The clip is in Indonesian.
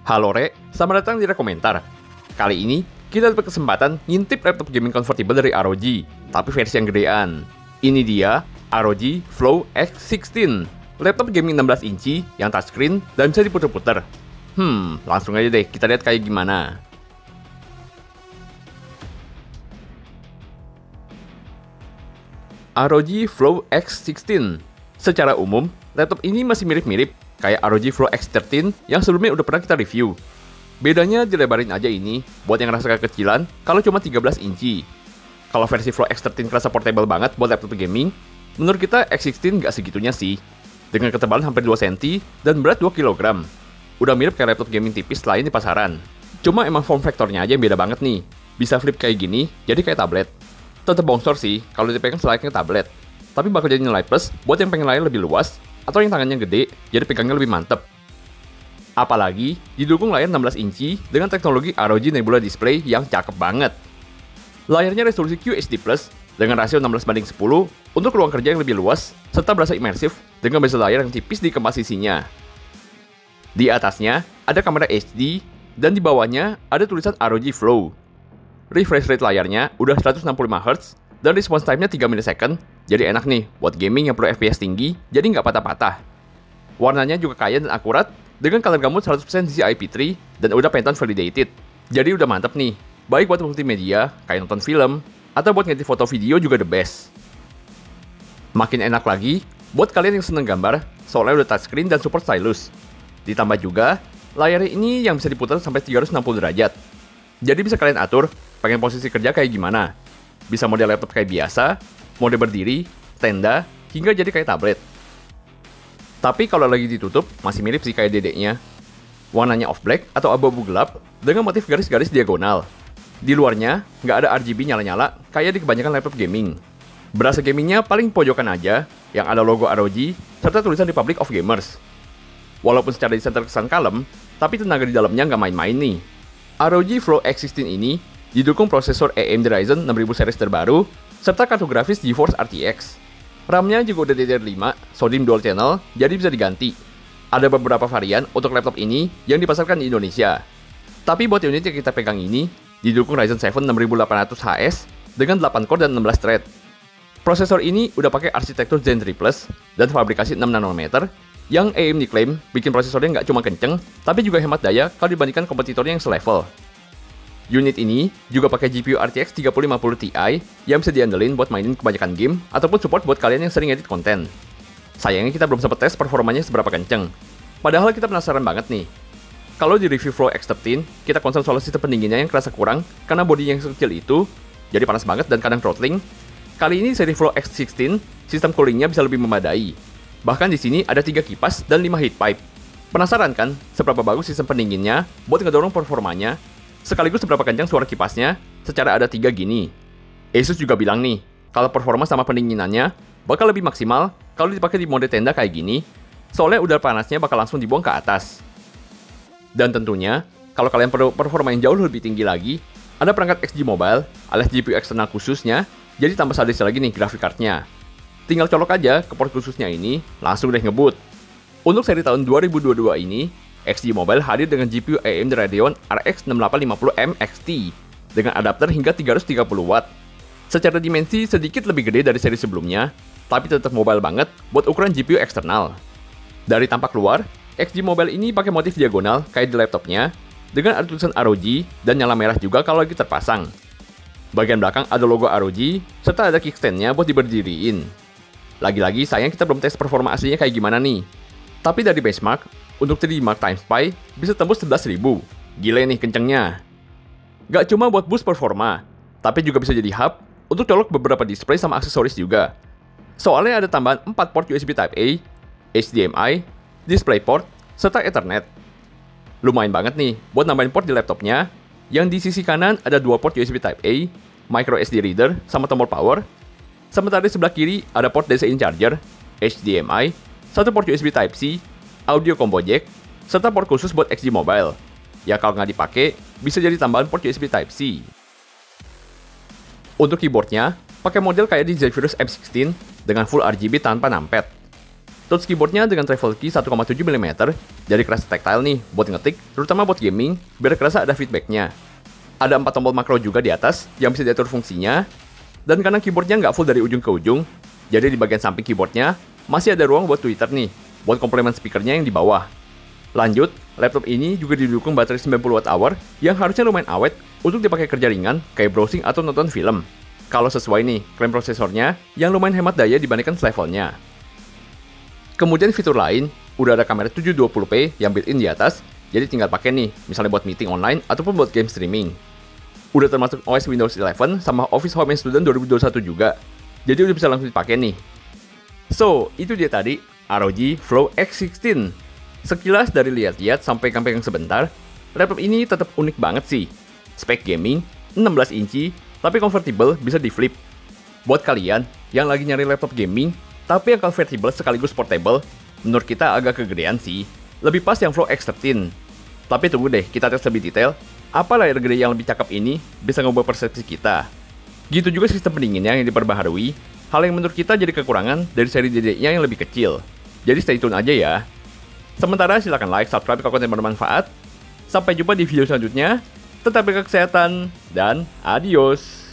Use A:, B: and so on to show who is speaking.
A: Halo Re, selamat datang di Rekomentar. Kali ini, kita dapat kesempatan ngintip laptop gaming convertible dari ROG, tapi versi yang gedean. Ini dia, ROG Flow X16, laptop gaming 16 inci yang touchscreen dan bisa diputer-puter. Langsung aja deh, kita lihat kayak gimana. ROG Flow X16. Secara umum, laptop ini masih mirip-mirip kayak ROG Flow X13 yang sebelumnya udah pernah kita review. Bedanya dilebarin aja ini buat yang ngerasa kekecilan kalau cuma 13 inci. Kalau versi Flow X13 kerasa portable banget buat laptop gaming, menurut kita X16 nggak segitunya sih. Dengan ketebalan hampir 2 cm dan berat 2 kg. Udah mirip kayak laptop gaming tipis lain di pasaran. Cuma emang form factornya aja yang beda banget nih. Bisa flip kayak gini, jadi kayak tablet. Tetep bongsor sih kalau dipegang selayaknya tablet. Tapi bakal jadi nilai plus buat yang pengen layar lebih luas atau yang tangannya gede, jadi pegangnya lebih mantep. Apalagi, didukung layar 16 inci dengan teknologi ROG Nebula Display yang cakep banget. Layarnya resolusi QHD+, dengan rasio 16:10 untuk ruang kerja yang lebih luas, serta berasa imersif dengan bezel layar yang tipis dikemas isinya. Di atasnya, ada kamera HD, dan di bawahnya ada tulisan ROG Flow. Refresh rate layarnya udah 165 Hz, dan response time-nya 3 ms, jadi enak nih buat gaming yang perlu FPS tinggi, jadi nggak patah-patah. Warnanya juga kaya dan akurat, dengan color gamut 100% DCI-P3 dan udah Pantone validated. Jadi udah mantep nih, baik buat multimedia, kayak nonton film, atau buat ngedit foto video juga the best. Makin enak lagi, buat kalian yang seneng gambar, soalnya udah touchscreen dan support stylus. Ditambah juga, layarnya ini yang bisa diputar sampai 360 derajat. Jadi bisa kalian atur, pengen posisi kerja kayak gimana. Bisa model laptop kayak biasa, mode berdiri, tenda, hingga jadi kayak tablet. Tapi kalau lagi ditutup, masih mirip sih kayak dedeknya. Warnanya off black atau abu-abu gelap dengan motif garis-garis diagonal. Di luarnya, nggak ada RGB nyala-nyala kayak di kebanyakan laptop gaming. Berasa gamingnya paling pojokan aja, yang ada logo ROG, serta tulisan Republic of Gamers. Walaupun secara desain terkesan kalem, tapi tenaga di dalamnya nggak main-main nih. ROG Flow X16 ini didukung prosesor AMD Ryzen 6000 series terbaru, serta kartu grafis GeForce RTX. RAM-nya juga udah DDR5, SODIMM Dual Channel, jadi bisa diganti. Ada beberapa varian untuk laptop ini yang dipasarkan di Indonesia. Tapi buat unit yang kita pegang ini, didukung Ryzen 7 6800HS dengan 8 core dan 16 thread. Prosesor ini udah pakai arsitektur Zen 3 Plus dan fabrikasi 6 nanometer, yang AMD klaim bikin prosesornya nggak cuma kenceng, tapi juga hemat daya kalau dibandingkan kompetitornya yang selevel. Unit ini juga pakai GPU RTX 3050 Ti yang bisa diandelin buat mainin kebanyakan game ataupun support buat kalian yang sering edit konten. Sayangnya kita belum sempat tes performanya seberapa kenceng. Padahal kita penasaran banget nih. Kalau di review Flow X13, kita concern soal sistem pendinginnya yang kerasa kurang karena bodinya yang sekecil itu, jadi panas banget dan kadang throttling. Kali ini seri Flow X16, sistem coolingnya bisa lebih memadai. Bahkan di sini ada 3 kipas dan 5 heat pipe. Penasaran kan seberapa bagus sistem pendinginnya buat ngedorong performanya? Sekaligus seberapa kencang suara kipasnya secara ada 3 gini. Asus juga bilang nih, kalau performa sama pendinginannya bakal lebih maksimal kalau dipakai di mode tenda kayak gini, soalnya udara panasnya bakal langsung dibuang ke atas. Dan tentunya, kalau kalian perlu performa yang jauh lebih tinggi lagi, ada perangkat XG Mobile alias GPU eksternal khususnya, jadi tambah sadis lagi nih grafik cardnya. Tinggal colok aja ke port khususnya ini, langsung deh ngebut. Untuk seri tahun 2022 ini, XG Mobile hadir dengan GPU AMD Radeon RX 6850M XT dengan adapter hingga 330 Watt. Secara dimensi sedikit lebih gede dari seri sebelumnya, tapi tetap mobile banget buat ukuran GPU eksternal. Dari tampak luar, XG Mobile ini pakai motif diagonal kayak di laptopnya, dengan ada tulisan ROG dan nyala merah juga kalau lagi terpasang. Bagian belakang ada logo ROG, serta ada kickstand-nya buat diberdiriin. Lagi-lagi sayang kita belum tes performa aslinya kayak gimana nih. Tapi dari benchmark, untuk 3D Mark Time Spy bisa tembus 11.000. Gile nih kencengnya. Gak cuma buat boost performa, tapi juga bisa jadi hub untuk colok beberapa display sama aksesoris juga. Soalnya ada tambahan 4 port USB Type-A, HDMI, DisplayPort, serta Ethernet. Lumayan banget nih buat nambahin port di laptopnya, yang di sisi kanan ada 2 port USB Type-A, micro SD reader, sama tombol power. Sementara di sebelah kiri ada port DC-in charger, HDMI, 1 port USB Type-C, audio combo jack, serta port khusus buat XG Mobile. Ya kalau nggak dipakai, bisa jadi tambahan port USB Type-C. Untuk keyboardnya, pakai model kayak di Zephyrus M16 dengan full RGB tanpa numpad. Touch keyboardnya dengan travel key 1,7 mm, jadi kerasa tactile nih buat ngetik, terutama buat gaming, biar kerasa ada feedbacknya. Ada 4 tombol makro juga di atas yang bisa diatur fungsinya, dan karena keyboardnya nggak full dari ujung ke ujung, jadi di bagian samping keyboardnya masih ada ruang buat tweeter nih, buat komplement speakernya yang di bawah. Lanjut, laptop ini juga didukung baterai 90 Wh yang harusnya lumayan awet untuk dipakai kerja ringan kayak browsing atau nonton film. Kalau sesuai nih, klaim prosesornya yang lumayan hemat daya dibandingkan levelnya. Kemudian fitur lain, udah ada kamera 720p yang built-in di atas, jadi tinggal pakai nih, misalnya buat meeting online ataupun buat game streaming. Udah termasuk OS Windows 11 sama Office Home and Student 2021 juga, jadi udah bisa langsung dipakai nih. So, itu dia tadi, ROG Flow X16. Sekilas dari lihat-lihat sampai pegang sebentar, laptop ini tetap unik banget sih. Spek gaming, 16 inci, tapi convertible bisa di flip. Buat kalian yang lagi nyari laptop gaming, tapi yang convertible sekaligus portable, menurut kita agak kegedean sih. Lebih pas yang Flow X13. Tapi tunggu deh, kita tes lebih detail. Apa layar gede yang lebih cakep ini bisa ngubah persepsi kita. Gitu juga sistem pendinginnya yang diperbaharui, hal yang menurut kita jadi kekurangan dari seri DD-nya yang lebih kecil. Jadi stay tune aja ya. Sementara silahkan like, subscribe kalau konten bermanfaat. Sampai jumpa di video selanjutnya. Tetap jaga kesehatan, dan adios.